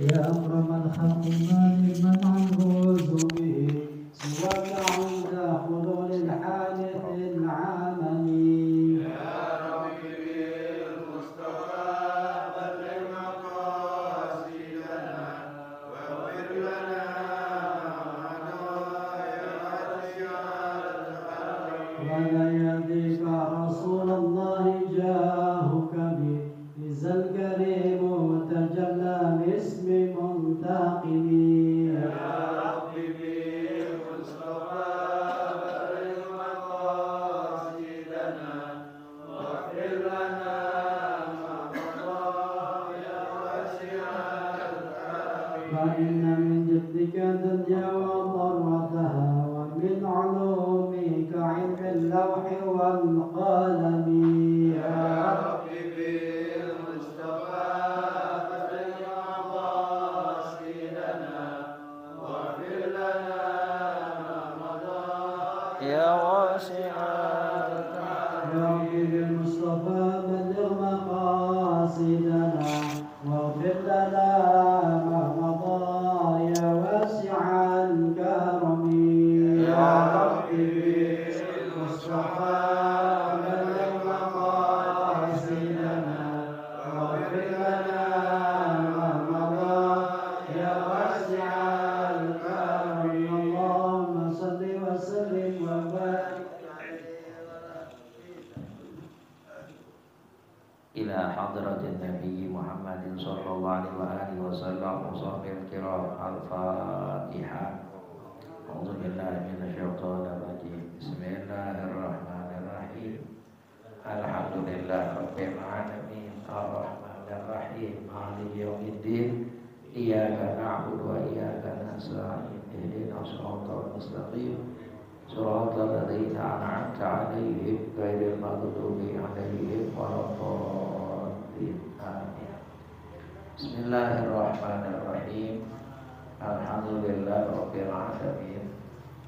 يا أكرم الخلق ما لمن عنه زمه سواك عند حلول الحادث العالمي يا ربي بالمصطفى بلغ مقاصدنا واغفر لنا ولا يهديك رسول الله جاهك بإذا الكريم تجلى باسم منتقم يا ربي بالمصطفى بلغ مقاصدنا واغفر لنا ما مضى يا واسع الكرم فإن من جدك الدنيا وضرتها ومن علومك علم اللوح والقلم يا ربي بالمصطفى بلغ مقاصدنا واغفر لنا ما مضى يا واسع الكرم يا رب بالمصطفى بلغ مقاصدنا واغفر لنا ما مضى يا واسع الكرم يا ربي بالمصطفى بلغ مقاصدنا واغفر لنا ما مضى يا واسع الكرم اللهم صل وسلم وبارك إلى حضرة النبي محمد صلى الله عليه وسلم وصحبه الكرام الفاتحة أعوذ بالله من الشيطان الرجيم بسم الله الرحمن الرحيم الحمد لله رب العالمين الرحمن الرحيم مالك يوم الدين إياك نعبد وإياك نستعين اهدنا الصراط المستقيم صراط الذين أنعمت عليهم غير المغضوب عليهم ولا الضالين آمين بسم الله الرحمن الرحيم الحمد لله رب العالمين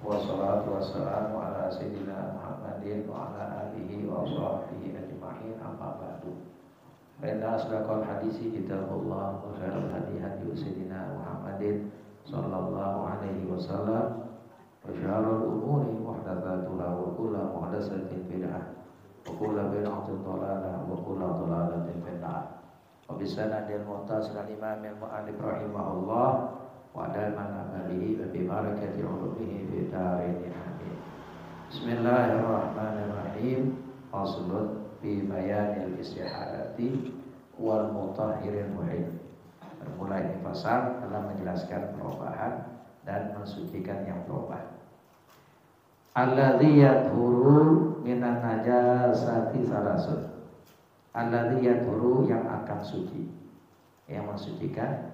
والصلاة والسلام على سيدنا محمد وعلى آله وصحبه أجمعين أما بعد فإن أصدق الحديث كتاب الله وخير الهدي هدي سيدنا محمد صلى الله عليه وسلم وشر الأمور محدثاتها وكل محدثة بدعة وكل بدعة ضلالة وكل ضلالة في النار وبسند المتصل الإمام المؤلف رحمه الله وعلى من عمله وببركة علومه في دارين آمين بسم الله الرحمن الرحيم فصل في بيان الاستحالة والمطهر المحيط. Mulai ini pasal dalam menjelaskan perubahan dan mensucikan yang berubah. Alladzi yadhuru minan najasati salasun. Alladzi yadhuru yang akan suci, yang mensucikan.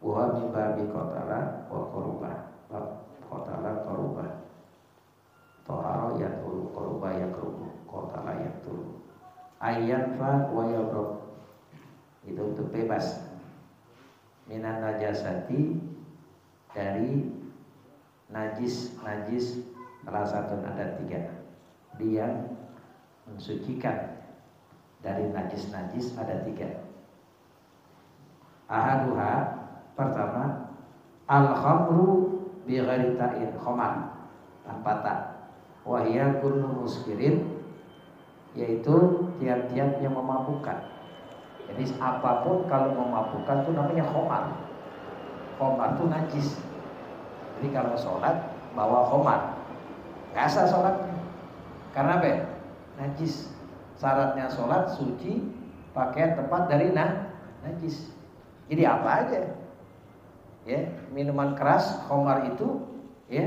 Wa min babi qatala wa qurba. Qatala qurba. Tahara yadhuru qurba yaqrubu. Qatala yaqtulu. Ayyan fa wa yabruk. Itu untuk bebas. Minan najasati dari najis salah satu ada 3. Dia mensucikan dari najis ada 3. Ahaduha pertama al-khamru bi ghairi ta'in khamar tanpa ta wa hiya kullu muskirin yaitu tiap-tiap yang memabukkan. Jadi apapun kalau memabukkan itu namanya khamar. Khamar itu najis. Jadi kalau sholat bawa khamar nggak sah sholatnya. Karena apa? Najis. Syaratnya sholat suci, pakaian tepat dari najis. Jadi apa aja? Ya, minuman keras khamar itu ya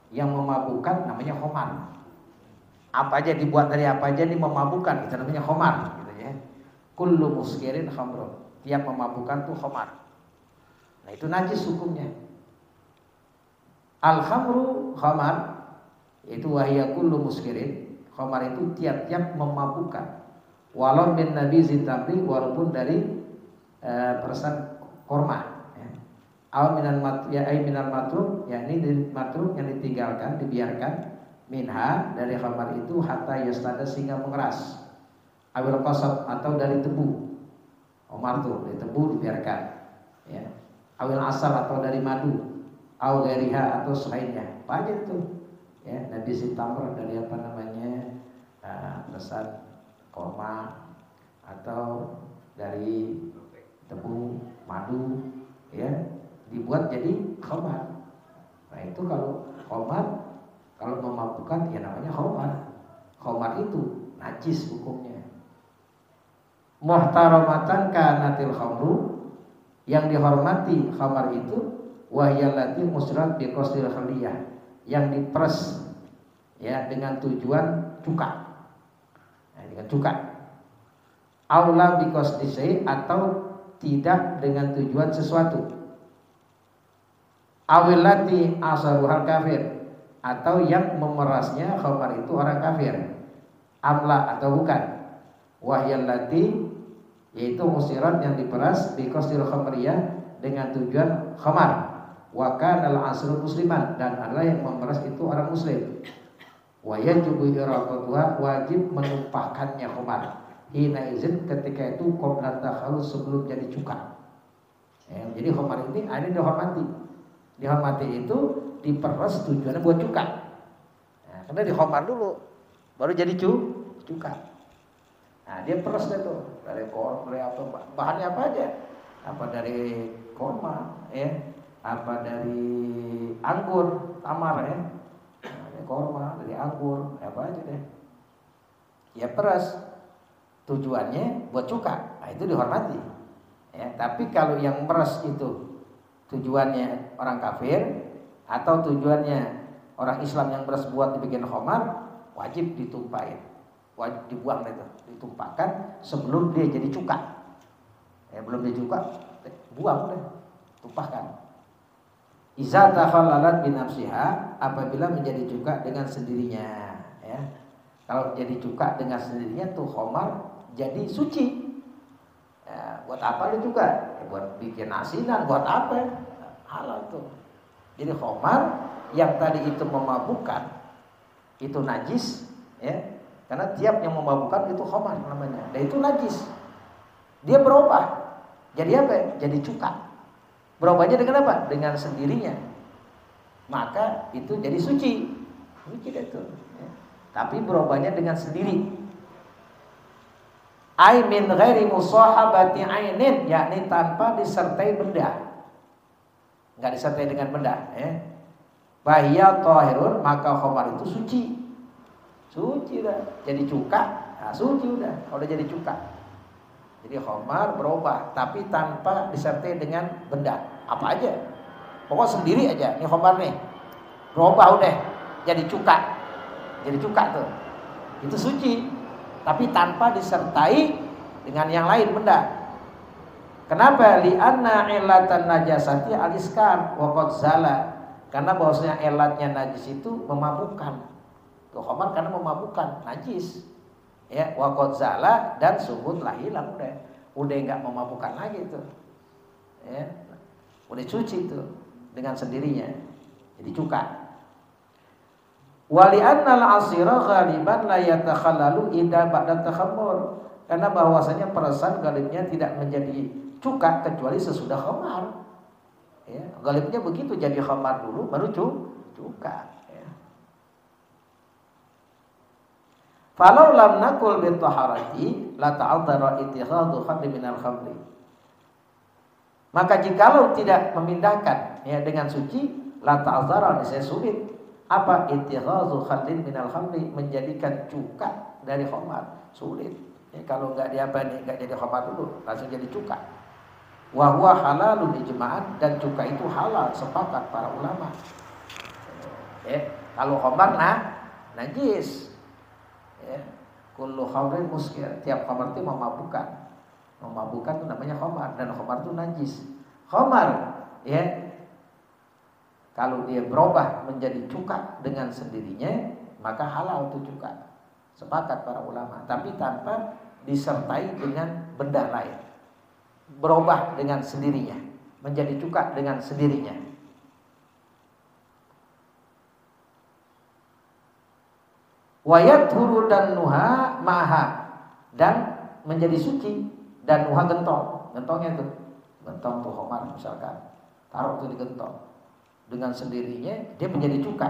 yang memabukkan namanya khamar. Apa aja dibuat dari apa aja ini memabukkan itu namanya khamar gitu ya. Kullu muskirin khamrun. Tiap memabukkan tuh khamar. Nah, itu najis hukumnya. Al-khamru khamar itu wahya kullu muskirin. Khamar itu tiap-tiap memabukkan. Walau min nabi zitamri walaupun dari persen korma. Aw minal matruk yakni dari matruk yang ditinggalkan, dibiarkan minha dari khamar itu hatta yastada sehingga mengeras. Awil qasab atau dari tebu. Omar tuh dari tebu dibiarkan. ya, awil asal atau dari madu, au ghairiha atau selainnya, apa aja itu, ya, nabi tamr dari apa namanya, pesan korma atau dari tepung madu, ya, dibuat jadi khamar. Nah itu kalau khamar, kalau memabukkan ya namanya khamar. Khamar itu najis hukumnya. Muhtaramatan kanatil khamru, yang dihormati khamar itu wahyallati musrat bi qasdil khaliyah, yang diperes ya dengan tujuan cuka. Nah, dengan cuka. Aula bi qasdi syai' atau tidak dengan tujuan sesuatu. Awillati asaruhal kafir, atau yang memerasnya khamar itu orang kafir. Amla atau bukan. Wahyallati, yaitu musirat yang diperas bi qasdil khamriyah dengan tujuan khamar. Wa kana al-asru musliman, dan adalah yang memeras itu orang muslim. Wa yajibu iraqatuha, wajib menumpahkannya khamar. Hina izin ketika itu qabla takhallus, sebelum jadi cuka. Ya, jadi khamar ini ada dihormati. Dihormati itu diperas tujuannya buat cuka. Nah, karena dihormat dulu baru jadi cuka. Nah, dia peras itu dari korma, dari apa, bahannya apa aja? Apa dari korma, ya, apa dari anggur, tamar, ya. Nah, dari korma, dari anggur, apa aja deh. Ya peras, tujuannya buat cuka. Nah, itu dihormati. Ya, tapi kalau yang meras itu tujuannya orang kafir atau tujuannya orang Islam yang beras buat dibikin khamar, wajib ditumpahin, wajib dibuang itu, ditumpahkan sebelum dia jadi cuka. Ya, belum dia cuka, buang deh, tumpahkan. Iza takhallalat bi nafsiha, apabila menjadi cuka dengan sendirinya, ya. Kalau jadi cuka dengan sendirinya tuh khamar jadi suci. Ya, buat apa lu cuka? Ya, buat bikin asinan, buat apa? Halal tuh. Jadi khamar yang tadi itu memabukkan itu najis, ya. Karena tiap yang memabukkan itu khamar namanya. Dan itu najis. Dia berubah. Jadi apa? Jadi cuka. Berubahnya dengan apa? Dengan sendirinya. Maka itu jadi suci. Suci itu. Ya. Tapi berubahnya dengan sendiri. Ai min ghairi musahabati ainin, yakni tanpa disertai benda. Enggak disertai dengan benda, ya. Bahya tahirun, maka khamar itu suci. Suci dah. Jadi cuka, nah suci udah. Kalau udah jadi cuka. Jadi khamar berubah tapi tanpa disertai dengan benda. Apa aja. Pokok sendiri aja. Ini khamar nih. Berubah udah jadi cuka. Jadi cuka tuh. Itu suci. Tapi tanpa disertai dengan yang lain benda. Kenapa? Li'anna illatan najasati al-iskar wa qad zala. Karena bahwasanya elatnya najis itu memabukkan. Tuh khamar karena memabukkan, najis. Ya, wa qad zala, dan sungguh telah hilang udah. Udah enggak memabukkan lagi tuh. Ya. Udah suci tuh dengan sendirinya. Jadi cuka. Wali annal asira ghaliban la yatakhallalu idza ba'da takhammur, karena bahwasanya perasan galibnya tidak menjadi cuka kecuali sesudah khamar. Ya, galibnya begitu, jadi khamar dulu baru cuka, ya. Falau lam nakul bi taharati la ta'addara ittikhadhu khamri minal khamri. Maka jikalau tidak memindahkan, ya, dengan suci, la ta'addara, saya sulit. Apa ittikhadhu khamrin minal khamri, menjadikan cuka dari khamar, sulit. Ya, kalau enggak diapa-nih, enggak jadi khamar dulu, langsung jadi cuka. Wa huwa halalun ijma'an, dan cuka itu halal sepakat para ulama. Ya, kalau khamar najis. Ya, kullu khamrin muskir, tiap khamar itu memabukkan. Memabukkan itu namanya khamar, dan khamar itu najis. Khamar, ya, kalau dia berubah menjadi cuka dengan sendirinya, maka halal itu cuka. Sepakat para ulama, tapi tanpa disertai dengan benda lain. Berubah dengan sendirinya, menjadi cuka dengan sendirinya. Wayathuru dan nuha maha, dan menjadi suci, dan nuha gentong, gentongnya itu Gentong tuh khamar misalkan, taruh tuh di gentong, dengan sendirinya dia menjadi cuka.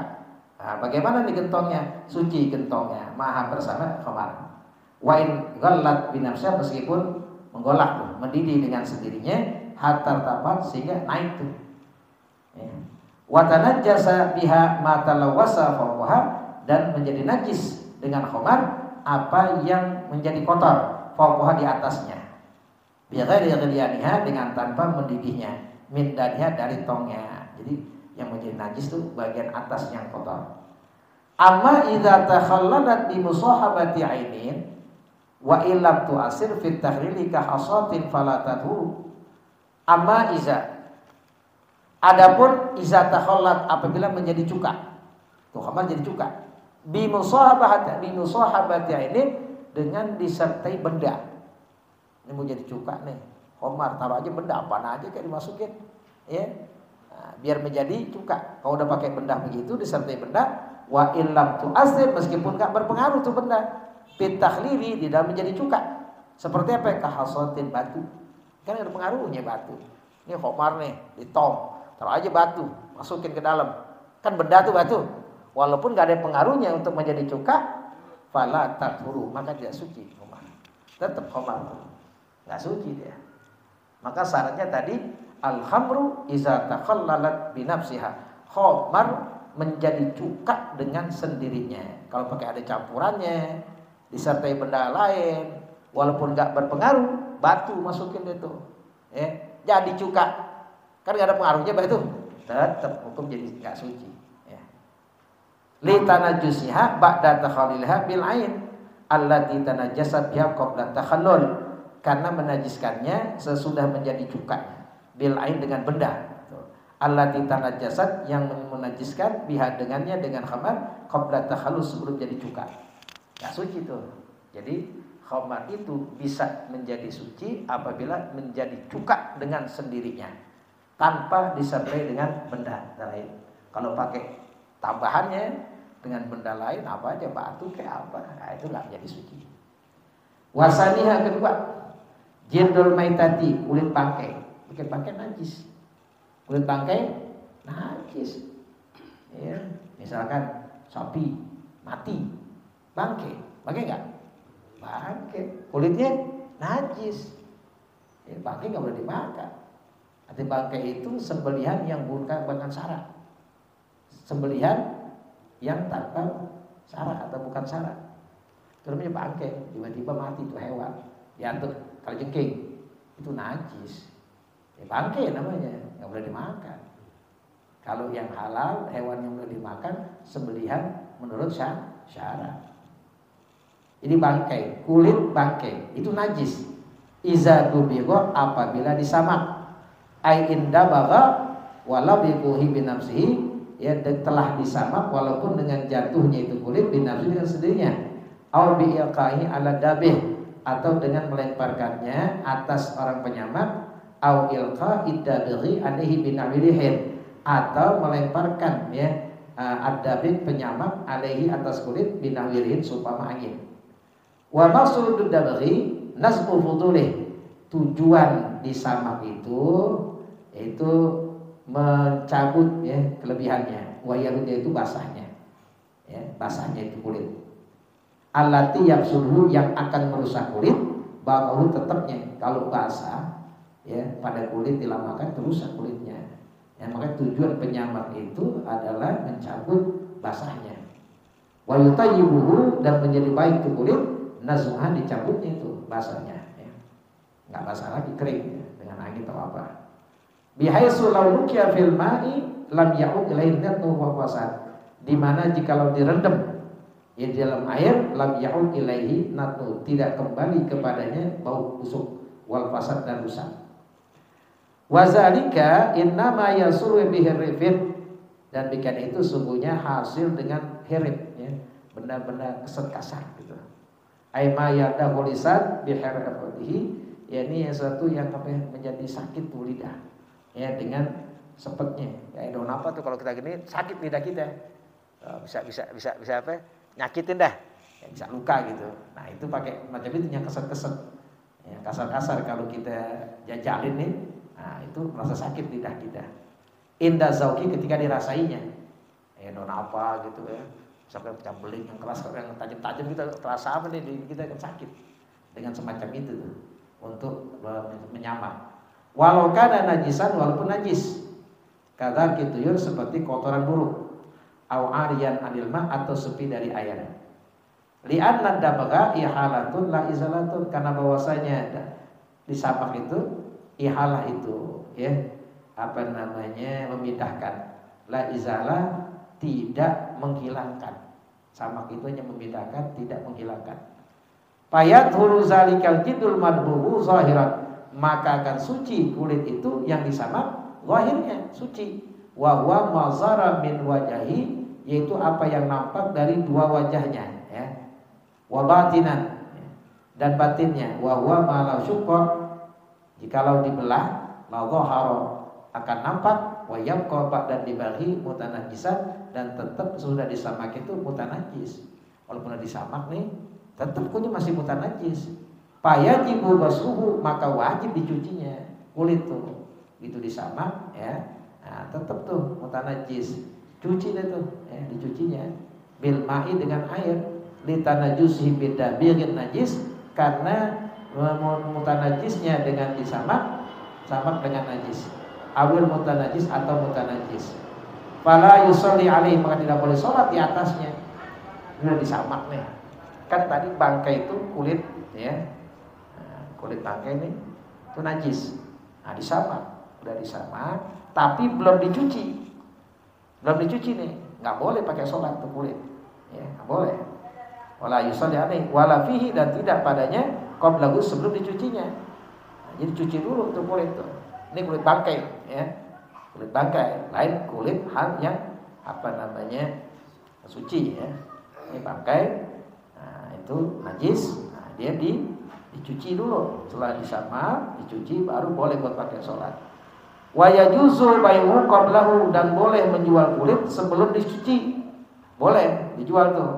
Nah, bagaimana nih gentongnya? Suci gentongnya, maha bersama khamar. Wa in ghallat binafsha, meskipun menggolak tuh, mendidih dengan sendirinya, hatta tabat sehingga naik tuh. Ya. Wa tanajjasa biha ma talawwasa fawqaha, dan menjadi najis dengan khamar apa yang menjadi kotor fawqaha di atasnya. Bighairi ghilyaniha, dengan tanpa mendidihnya, min daniha dari tongnya. Jadi yang menjadi najis itu bagian atas yang kotor. Amma idza takhallalat bi musahabati ainin wa illam tu'asir fit tahrili ka hasatin fala tadhuru. Amma iza, adapun iza takhallat, apabila menjadi cuka. Tuh khamar jadi cuka. Bi musahabati ainin, dengan disertai benda. Ini mau jadi cuka nih, khamar, taruh aja benda apa aja kayak dimasukin, ya. Nah, biar menjadi cuka. Kalau udah pakai benda begitu, disertai benda, wa illam tu'asir, meskipun enggak berpengaruh tuh benda, fit takhlili, di dalam menjadi cuka. Seperti apa? Kahasotin, batu. Kan ada pengaruhnya batu. Ini khamar nih, ditong, taruh aja batu, masukin ke dalam. Kan benda tuh batu. Walaupun enggak ada pengaruhnya untuk menjadi cuka, fala tathuru, maka tidak suci khamar. Tetap khamar. Nggak suci dia. Maka syaratnya tadi al-khamru iza takhallalat binafsiha, khamar menjadi cuka dengan sendirinya. Kalau pakai ada campurannya, disertai benda lain, walaupun nggak berpengaruh, batu masukin itu, jadi cuka. Kan nggak ada pengaruhnya batu, tetap hukum jadi nggak suci. Li tanajjusiha ba'da takhallilha bil ain allati tanajjasat biha qabla takhallul, karena menajiskannya sesudah menjadi cuka, bil ain dengan benda. Allati tanajjasat, yang menajiskan, biha dengannya, dengan khamar, qabla takhallul, sebelum jadi cuka. Enggak suci tuh. Jadi khamar itu bisa menjadi suci apabila menjadi cuka dengan sendirinya, tanpa disertai dengan benda lain. Kalau pakai tambahannya dengan benda lain, apa aja, batu kayak apa, nah itu enggak menjadi suci. Wasaniha kedua, jildul maitati, kulit bangkai. Kulit bangkai najis. Kulit bangkai najis. Ya, misalkan sapi mati, bangkai, bangkai enggak? Bangkai. Kulitnya najis. Ya, bangkai enggak boleh dimakan. Arti bangkai itu sembelihan yang bukan syarat. Sembelihan yang tanpa syarat atau bukan syarat. Itu namanya bangkai. Tiba-tiba mati itu hewan, diatur kalajengking, itu najis. Ya, bangkai namanya, nggak boleh dimakan. Kalau yang halal, hewan yang boleh dimakan, sembelihan menurut syarat. Ini bangkai, kulit bangkai itu najis. Iza dubigo, apabila disamak. Ai inda baga walau bikuhi binafsihi, ya telah disamak walaupun dengan jatuhnya itu kulit binafsihi, dengan sendirinya. Au biiqahi ala dabih, atau dengan melemparkannya atas orang penyamak, au ilqa iddabighi alaihi binawilihin, atau melemparkan ya ad-dabig penyamak alaihi atas kulit binawilihin supama angin. Wa maqsudud dabighi naz'u fudulih, tujuan disamak itu yaitu mencabut ya kelebihannya, wa yaitu basahnya. Ya, basahnya itu kulit. Allati yang suruh, yang akan merusak kulit, bakalu tetapnya. Kalau basah ya pada kulit dilamakan, terusak kulitnya. Ya, maka tujuan penyamak itu adalah mencabut basahnya. Wa yutayyibuhu, dan menjadi baik itu kulit, nazuhan, dicabutnya itu basahnya. Ya. Nggak basah lagi, kering ya, dengan angin atau apa. Bihaitsu law nukiya fil ma'i lam ya'ud ilaihi natnu wa fasad. Di mana jikalau direndam ya di dalam air, lam ya'ud ilaihi natu, tidak kembali kepadanya bau busuk, wal fasad, dan rusak. Wa zalika innama yasuru bihi rifid, dan bikin itu sungguhnya hasil dengan hirib ya, benda-benda keset kasar gitu. Ai ma yadahu lisan bi harafatihi, yakni sesuatu yang menjadi sakit tuh lidah ya dengan sepetnya. Ya daun apa tuh kalau kita gini sakit lidah kita. Bisa apa? Nyakitin dah, ya, bisa luka gitu. Nah itu pakai macam itu yang keset-keset, ya, kasar-kasar kalau kita jajalin nih, Nah, itu merasa sakit lidah kita. Indah zauki ketika dirasainya. Non apa gitu ya. Sampai cambeling yang keras, yang tajam-tajam kita terasa apa nih, kita akan sakit. Dengan semacam itu tuh, untuk menyamak. Walau kana najisan, walaupun najis. Kata kituyur seperti kotoran buruk. Au ariyan anil ma, atau sepi dari air. Li'anna dabagha ihalatun la izalatun, karena bahwasanya disamak itu ihalah itu ya, apa namanya, memindahkan. La izalah, tidak menghilangkan. Samak itu hanya memindahkan, tidak menghilangkan. Payat huru zalikal jidul madbuhu zahiran, maka akan suci kulit itu yang disamak zahirnya suci. Wa huwa mazara min wajahi, yaitu apa yang nampak dari dua wajahnya ya. Wa batinan, dan batinnya. Wa huwa ma la syuqa, jikalau dibelah la dhahara, akan nampak. Wa yabqa ba'dan dibaghi mutanajisan, dan tetap sudah disamak itu mutanajis. Walaupun sudah disamak nih, tetap kulitnya masih mutanajis. Fayajibu basuhu, maka wajib dicucinya kulit tuh. Itu disamak ya. Nah, tetap tuh mutanajis. Cuci deh tuh ya, dicucinya bil ma'i, dengan air. Litanajusi bidabirin najis, karena mutanajisnya dengan disamak, samak dengan najis. Awil mutanajis, atau mutanajis. Fala yusolli alaihi, maka tidak boleh sholat di atasnya. Udah disamak nih. Kan tadi bangkai itu kulit ya. Nah, kulit bangkai ini itu najis. Nah, disamak, udah disamak, tapi belum dicuci. Belum dicuci nih, nggak boleh pakai sholat tuh kulit. Ya, nggak boleh. Wala yusolli alaihi wala fihi, dan tidak padanya qablahu, sebelum dicucinya. Nah, jadi cuci dulu tuh kulit tuh. Ini kulit bangkai ya. Kulit bangkai, lain kulit hal yang apa namanya suci ya. Ini bangkai, nah, itu najis. Nah, dia dicuci dulu. Setelah disamak, dicuci, baru boleh buat pakai sholat. Wa yajuzu bai'u qablahu, dan boleh menjual kulit sebelum dicuci. Boleh dijual tuh.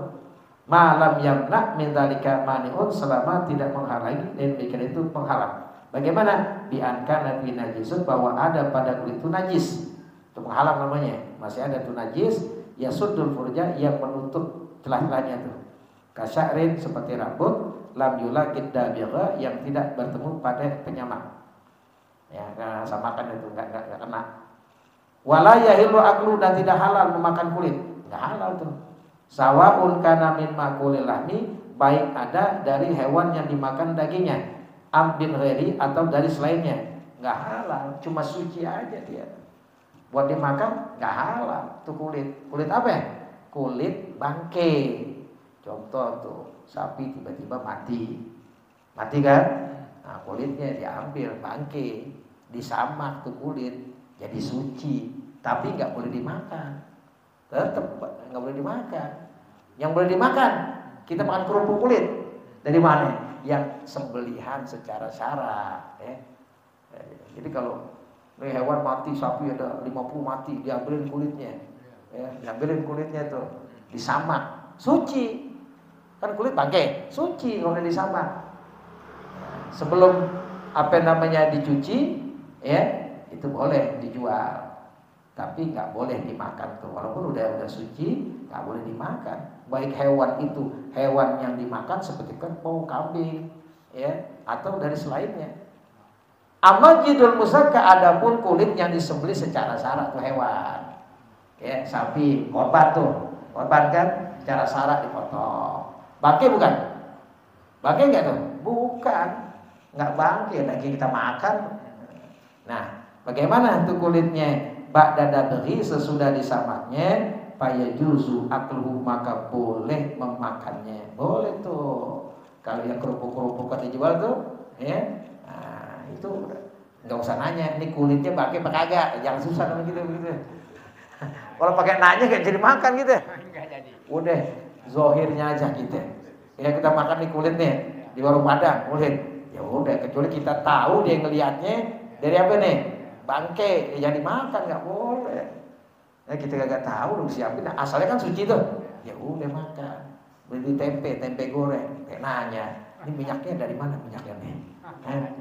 Malam yamna min dzalika mani'un, selama tidak menghalangi, dan bikin itu penghalang. Bagaimana? Bi'anka nabi najisun, bahwa ada pada kulit itu najis. Itu penghalang namanya. Masih ada itu najis. Ya sudul furja, yang menutup celah-celahnya tuh. Kasya'rin, seperti rambut. Lam yulaqid dabigha, yang tidak bertemu pada penyamak. Ya, karena samakan itu enggak kena. Wala yahillu aklu, dan tidak halal memakan kulit. Enggak halal tuh. Sawa'un kana min makulil lahmi, baik ada dari hewan yang dimakan dagingnya. Bin ghairi, atau dari selainnya, nggak halal, cuma suci aja dia. Buat dimakan nggak halal. Tuh kulit apa ya? Kulit bangkai. Contoh tuh, sapi tiba-tiba mati kan? Nah, kulitnya diambil bangkai, disamak tuh kulit, jadi suci. Tapi nggak boleh dimakan. Tetap nggak boleh dimakan. Yang boleh dimakan, kita makan kerupuk kulit. Dari mana? Yang sembelihan secara syara ya. Jadi kalau hewan mati, sapi ada 50 mati, diambilin kulitnya ya, diambilin kulitnya tuh, disamak, suci. Kan kulit bangkai, suci kalau disamak. Sebelum apa namanya dicuci ya, itu boleh dijual. Tapi nggak boleh dimakan tuh. Walaupun udah suci, nggak boleh dimakan. Baik hewan itu, hewan yang dimakan seperti kerbau, kambing, ya, atau dari selainnya. Amajidul musakka, adapun kulit yang disembelih secara syara tuh hewan, ya, sapi, korban tuh, korban kan, secara syara dipotong. Bangkai bukan? Bangkai nggak tuh? Bukan, nggak bangkai, daging kita makan. Nah, bagaimana tuh kulitnya? Ba'da dabghi, sesudah disamaknya, fayajuzu akluhu, maka boleh memakannya. Boleh tuh. Kalau yang kerupuk-kerupuk kan dijual tuh, ya. Nah, itu nggak usah nanya, ini kulitnya pakai apa kagak. Jangan susah sama gitu begitu. Kalau pakai nanya kayak jadi makan gitu. Udah, zohirnya aja kita. Ya, kita makan nih kulitnya di warung Padang, kulit. Ya udah, kecuali kita tahu dia ngelihatnya dari apa nih? Bangkai, ya dimakan, nggak boleh. Nah, kita gak tahu, udah siapin. Asalnya kan suci tuh. Ya udah makan. Beli tempe goreng. Kayak nanya, Ini minyaknya dari mana minyaknya nih?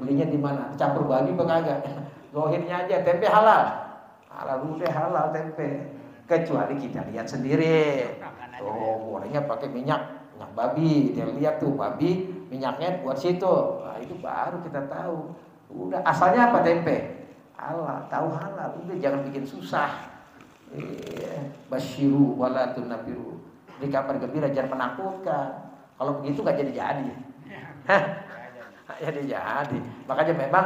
Belinya di mana? Campur babi apa kagak? Zohirnya aja tempe halal. Halal udah halal tempe. Kecuali kita lihat sendiri. Tuh gorengnya pakai minyak babi. Dia lihat tuh babi minyaknya buat situ. Nah, itu baru kita tahu. Udah asalnya apa tempe? Halal, tahu halal. Udah jangan bikin susah. Basyiru wala tunafiru. Beri kabar gembira jangan menakutkan. Kalau begitu gak jadi-jadi. Jadi. Makanya memang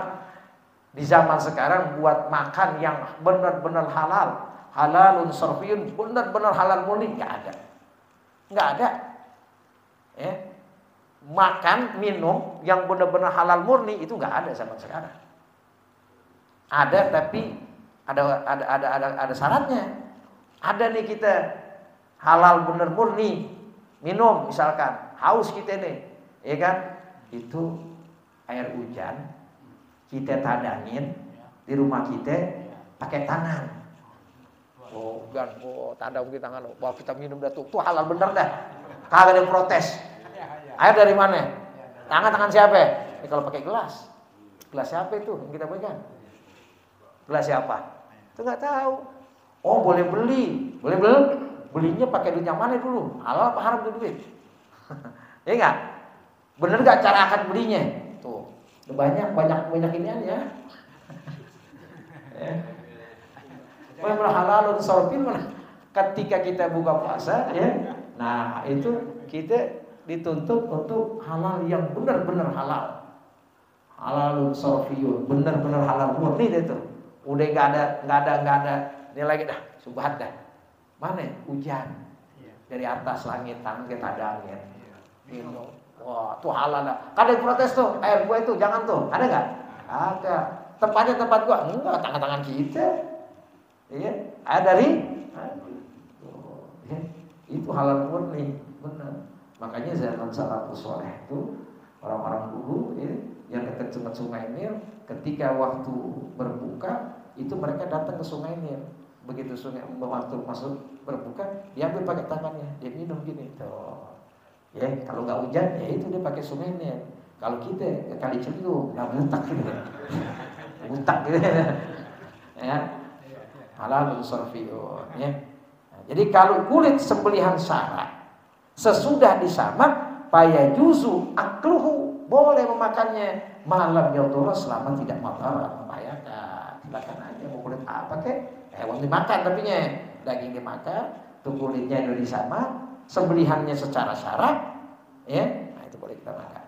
di zaman sekarang buat makan yang benar-benar halal, halalun sarfiyun, benar-benar halal murni nggak ada. Makan minum yang benar-benar halal murni itu nggak ada zaman sekarang. Ada tapi ada syaratnya. Ada nih kita halal benar murni minum misalkan haus kita nih, ya kan? Itu air hujan kita tadangin di rumah kita pakai tangan. Tadang kita tangan, kita minum dah tuh halal bener dah. Kagak ada yang protes. Air dari mana? Tangan siapa? Kalau pakai gelas siapa itu yang kita pegang? Gelas siapa? Itu nggak tahu. Oh boleh beli. Belinya pakai duit yang mana dulu? Halal apa haram tuh duit? Ya enggak? Bener nggak cara akad belinya? Tuh banyak inian ya. Mana halal atau sorfin mana? Ketika kita buka puasa ya, nah itu kita dituntut untuk halal yang benar-benar halal. Halalun sorfiyun, benar-benar halal murni itu. Udah nggak ada ini lagi dah, subhat dah. Mana? Hujan dari atas langit, tangan kita tadangin. Minum. Wah, tuh halal dah. Kadang protes tuh, air gua itu jangan tuh. Ada nggak? Ada. Tempatnya tempat gua enggak, tangan kita. Iya, ada dari itu halal murni, benar. Makanya zaman salafus saleh itu orang-orang dulu ya, yang dekat dengan Sungai Nil, ketika waktu berbuka itu mereka datang ke Sungai Nil. Begitu sungai waktu masuk berbuka, dia ambil pakai tangannya, dia minum gini. Tuh. Ya, kalau nggak hujan, ya itu dia pakai Sungai Nil. Kalau kita ke Kali Ciliwung, nggak butak gitu. Butak gitu. Ya. Halal sarfiyun ya. Nah, jadi kalau kulit sembelihan syara sesudah disamak paya juzu akluhu, boleh memakannya malam yaudhur selama tidak membahayakan. Silakan aja mau kulit apa kek, hewan dimakan tapinya daging dimakan, tuh kulitnya itu disamak, sembelihannya secara syara ya, nah itu boleh kita makan.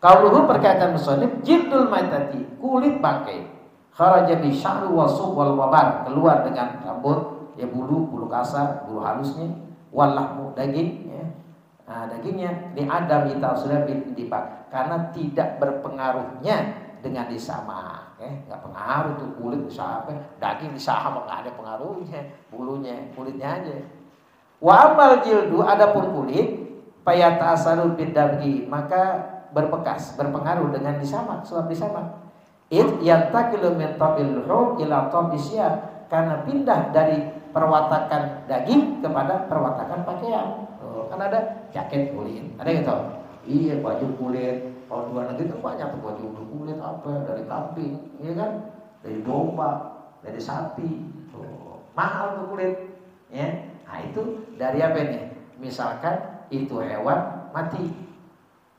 Qauluhu perkataan musannif jildul maitati, kulit bangkai kharaja bi sya'ru wasub wal wabar, keluar dengan rambut ya, bulu kasar, bulu halusnya, wal lahmu daging ya. Nah, dagingnya di adam sudah dibak karena tidak berpengaruhnya dengan disamak ya, enggak pengaruh tuh kulit sampai daging disamak, enggak ada pengaruhnya, kulitnya aja. Wa amal jildu, adapun kulit payata asarul bidabgi, maka berpengaruh dengan disamak, sebab disamak yantakilu min tabil luhum ila tabisya, karena pindah dari perwatakan daging kepada perwatakan pakaian. Kan ada jaket kulit, ada gitu. Iya, baju kulit. Kalau luar negeri kan banyak tuh baju kulit apa dari kambing, iya kan? Dari domba, dari sapi. Tuh, mahal tuh kulit. Ya. Nah, itu dari apa nih? Misalkan itu hewan mati.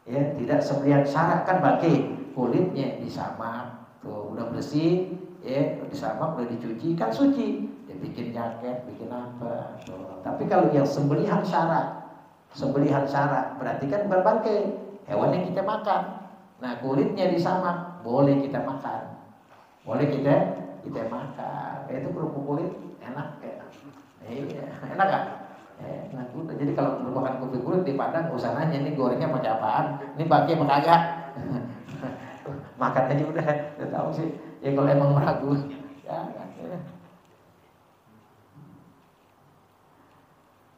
Ya, tidak sembelihan syara kan bangkai, kulitnya disamak. Tuh udah bersih, ya disamak, udah dicuci kan suci. Dia bikin jaket, bikin apa. Tuh. Tapi kalau yang sembelihan syara berarti kan bukan bangkai, hewan yang kita makan. Nah kulitnya disamak, boleh kita makan, boleh kita makan. Itu kerupuk kulit enak ya. Iya, enak kan? Enak udah. Jadi kalau makan kerupuk kulit di Padang, usah nanya ini gorengnya pakai apaan, ini bangkai apa kagak. Makan aja udah tahu sih. Ya kalau emang ragu, ya.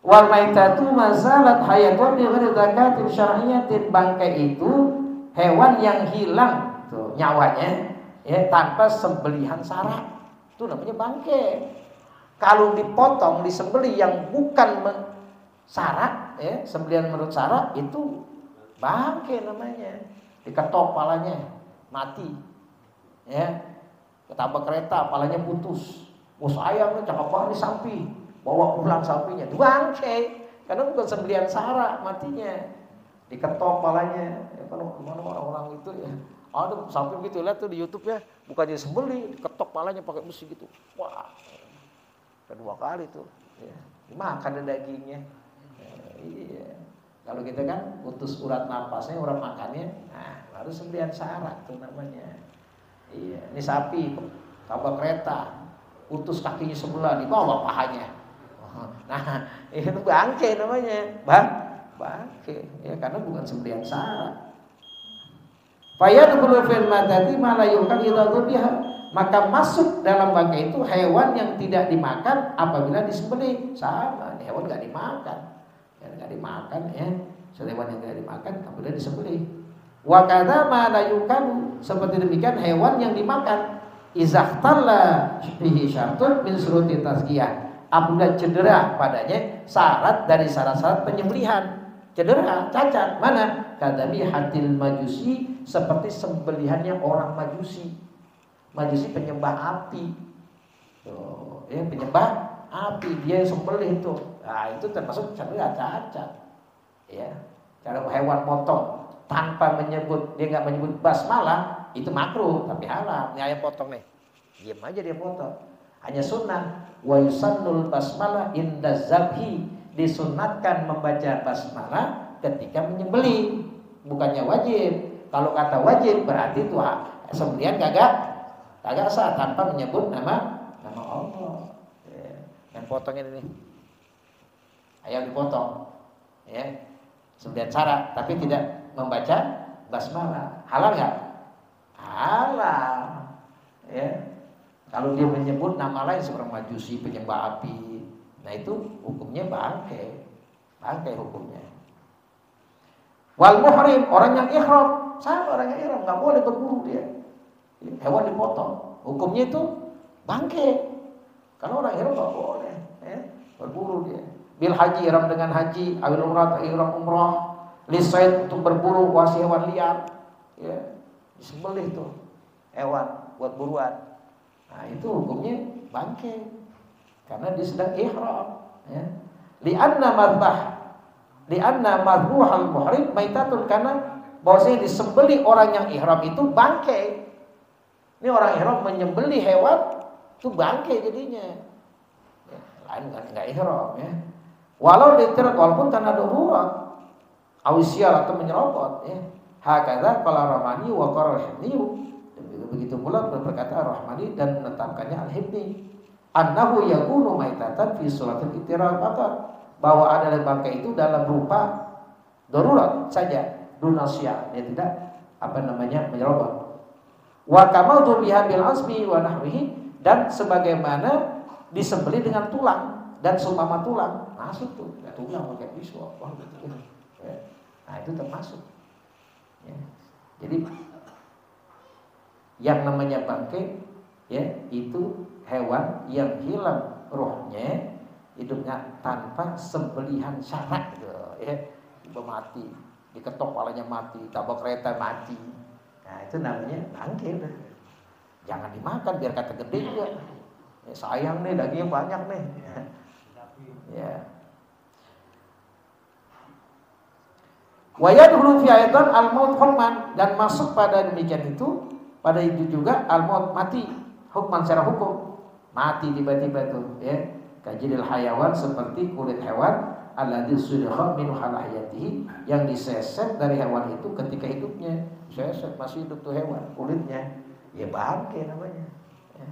Wal maitatu mazalat hayatun bi ghairi zakatin syar'iyyatin, bangkai itu hewan yang hilang tuh nyawanya ya tanpa sembelihan syara. Itu namanya bangkai. Kalau dipotong, disembelih yang bukan syara ya, sembelihan menurut syara itu Bangke namanya. Diketok palanya, mati. Ya. Ketabrak kereta, palanya putus. Oh sayang nih, cakep banget nih sapi. Bawa pulang sapinya, bangke. Karena bukan sembelihan sara matinya. Diketok palanya. Ya kan kemana orang-orang itu ya. Ada sapi gitu, lihat tuh di YouTube ya. Bukannya sembeli, diketok palanya pakai besi gitu. Wah. Kedua kali tuh. Ya. Dimakan dagingnya. Iya. Kalau kita kan putus urat napasnya, urat makannya, nah baru sembelihan syarat tuh namanya. Iya, ini sapi tabrak kereta, putus kakinya sebelah, dibawa pahanya. Nah, itu bangke namanya, bangke. Ya karena bukan sembelihan syarat. Fayadkhulu fil madati ma la yukan idza biha. Maka masuk dalam bangkai itu hewan yang tidak dimakan apabila disembelih. Sama, hewan enggak dimakan. Enggak dimakan ya. Hewan yang tidak dimakan apabila disembelih. Wa kadza ma la yukan, seperti demikian hewan yang dimakan. Izahtalla bihi syartun min syuruti tazkiyah. Apabila cedera padanya syarat dari syarat-syarat penyembelihan. Cedera, cacat, mana? Kadami hatil majusi, seperti sembelihannya orang majusi. Majusi penyembah api. Tuh, ya penyembah api, dia sembelih itu. Nah, itu termasuk cedera, cacat. Ya. Kalau hewan potong tanpa menyebut, dia enggak menyebut basmalah, itu makruh tapi halal. Ini ayam potong nih. Diam aja dia potong. Hanya sunnah. Wa yusannul basmalah inda zabhi, disunatkan membaca basmalah ketika menyembelih, bukannya wajib. Kalau kata wajib berarti itu sembelihan kagak sah tanpa menyebut nama Allah. Ya. Yang potong ini ayam dipotong, ya sembelihan syarat, tapi tidak membaca basmalah, halal nggak? Halal. Ya. Kalau dia menyebut nama lain seorang majusi penyembah api, nah itu hukumnya bangkai hukumnya. Wal muhrim, orang yang ihram, sama orang yang ihram nggak boleh berburu dia. Hewan dipotong, hukumnya itu bangkai. Kalau orang ihram nggak boleh, ya, berburu dia. Bil haji, ihram dengan haji, awil umrah, ihram umrah, lisaid untuk berburu wasi hewan liar, ya, disembelih tuh hewan buat buruan. Nah itu hukumnya bangkai karena dia sedang ihram, ya. Li'anna madhuhal muhrim maitatun, karena bahwasanya disembelih orang yang ihram itu bangkai. Ini orang ihram menyembelih hewan itu bangkai jadinya. Ya, lain enggak ihram ya. Walau diterek, walaupun karena darurat, awisial atau menyerobot ya. Hakadza qala Rahmani wa qala al-Hibni. Begitu pula berkata Rahmani dan menetapkannya Al-Hibni. Annahu yakunu maitatan fi sholatil ittirar faqat, bahwa adalah bangkai itu dalam rupa darurat saja, dunasya, dia tidak menyerobot. Wa kamal biha bil asmi wa nahwihi, dan sebagaimana disembelih dengan tulang dan seumpama tulang, masuk tuh, enggak tulang pakai pisau. Ya. Nah, itu termasuk. Ya. Jadi yang namanya bangkai ya itu hewan yang hilang rohnya, hidupnya tanpa sembelihan syarat gitu, ya. Mati, diketok palanya mati, tabrak kereta mati. Nah, itu namanya bangkai. Jangan dimakan biar kata gede juga. Ya, sayang nih dagingnya banyak nih. Ya. Wa yadkhulu fi aidan al-maut hukman, dan masuk pada demikian itu, pada itu juga al-maut mati, hukman secara hukum. Mati tiba-tiba tuh ya. Kajidil hayawan, seperti kulit hewan alladzi sudikha min halahiyatihi, yang diseset dari hewan itu ketika hidupnya. Seset masih hidup tuh hewan, kulitnya. Ya bangkai namanya. Ya.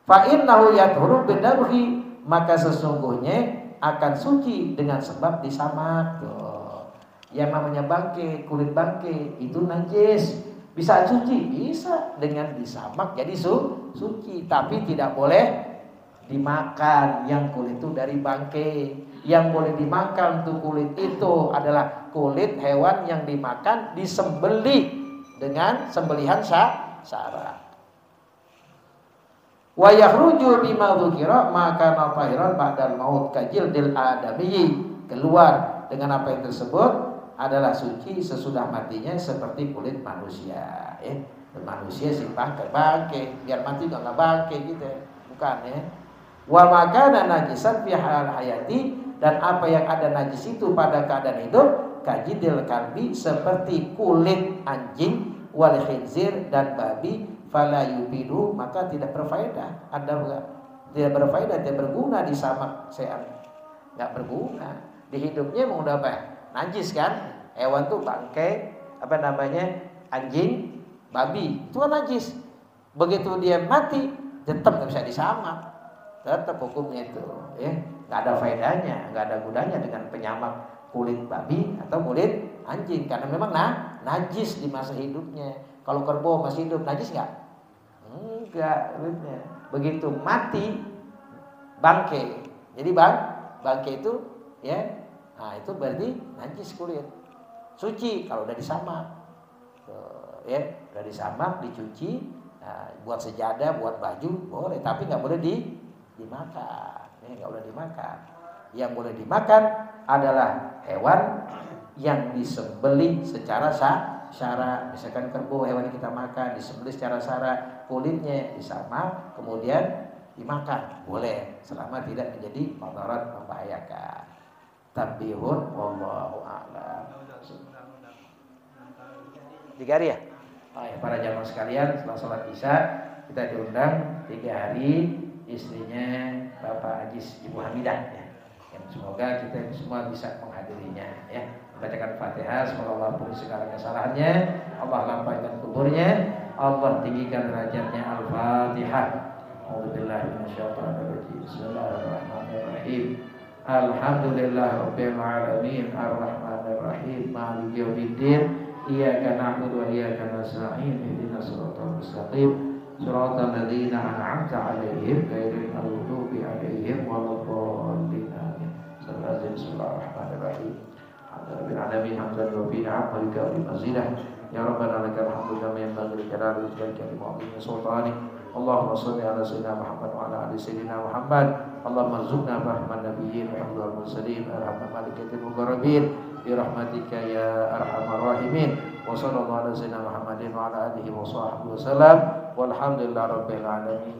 Fa innahu yathuru bidabhi, maka sesungguhnya akan suci dengan sebab disamak tuh. Yang namanya bangkai, kulit bangkai itu najis. Bisa suci? Bisa, dengan disamak jadi suci. Tapi tidak boleh dimakan yang kulit itu dari bangkai. Yang boleh dimakan tuh kulit itu adalah kulit hewan yang dimakan disembelih dengan sembelihan syarat. Wa yakhruju bima dzukira maka nafahiran ba'dal maut kajildil adamiyyi, keluar dengan apa yang tersebut adalah suci sesudah matinya seperti kulit manusia. Manusia sih bangkai, biar mati nggak bangkai gitu, bukan ya. Wa makana najisan fi hal hayati, dan apa yang ada najis itu pada keadaan hidup, kajidil kalbi seperti kulit anjing, wal khinzir dan babi, fala yubidu maka tidak berfaedah. Tidak berfaedah, tidak berguna di samak sean, nggak berguna. Di hidupnya mau udah apa? Najis kan? Hewan tuh bangkai, anjing, babi, itu kan najis. Begitu dia mati, tetap nggak bisa disamak, tetap hukumnya itu, ya, nggak ada faedahnya, nggak ada gunanya dengan penyamak kulit babi atau kulit anjing, karena memang najis di masa hidupnya. Kalau kerbau masih hidup, najis nggak? Enggak, begitu mati bangkai. Jadi bangkai itu, ya, nah itu berarti najis kulit. Suci kalau udah disamak, ya, udah disamak, dicuci, nah, buat sejadah, buat baju boleh, tapi nggak boleh dimakan. Nggak boleh dimakan. Yang boleh dimakan adalah hewan yang disembelih secara syara. Misalkan kerbau, hewan yang kita makan disembelih secara syara, kulitnya disamak kemudian dimakan, boleh selama tidak menjadi mudarat, membahayakan. Tabbihun wallahu a'lam. 3 hari ya? Oh ya, para jamaah sekalian, setelah sholat isya kita diundang 3 hari istrinya Bapak Ajis Ibu Hamidah ya. Semoga kita semua bisa menghadirinya ya. Bacakan Fatihah, semoga Allah ampuni segala kesalahannya, Allah lapangkan kuburnya, Allah tinggikan derajatnya. Al-Fatihah. A'udzubillahi minasyaitonir rajim. Bismillahirrahmanirrahim. Alhamdulillahirabbil alamin, arrahmanir rahim, maliki yaumiddin. Iyyaka na'budu wa iyyaka nasta'in. Ihdinas siratal mustaqim. Shiratal ladzina an'amta 'alaihim ghairil maghdubi 'alaihim waladdallin. Bismillahirrahmanirrahim. Rabbil alamin, hamdan wa bi'am wa lika wa mazidah. Ya Rabbana lakal hamdu kama yanbaghi li jalali wajhika wa 'azimi sultanik. Allahumma shalli ala sayyidina Muhammad wa ala ali sayyidina Muhammad. Allahumma rzuqna fahman nabiyyin wa hifdzal mursalin arhamna malikatil muqarrabin bi rahmatika ya arhamar rahimin. Wa sallallahu ala sayyidina Muhammadin wa ala alihi wa sahbihi wasallam. Walhamdulillahirabbil alamin.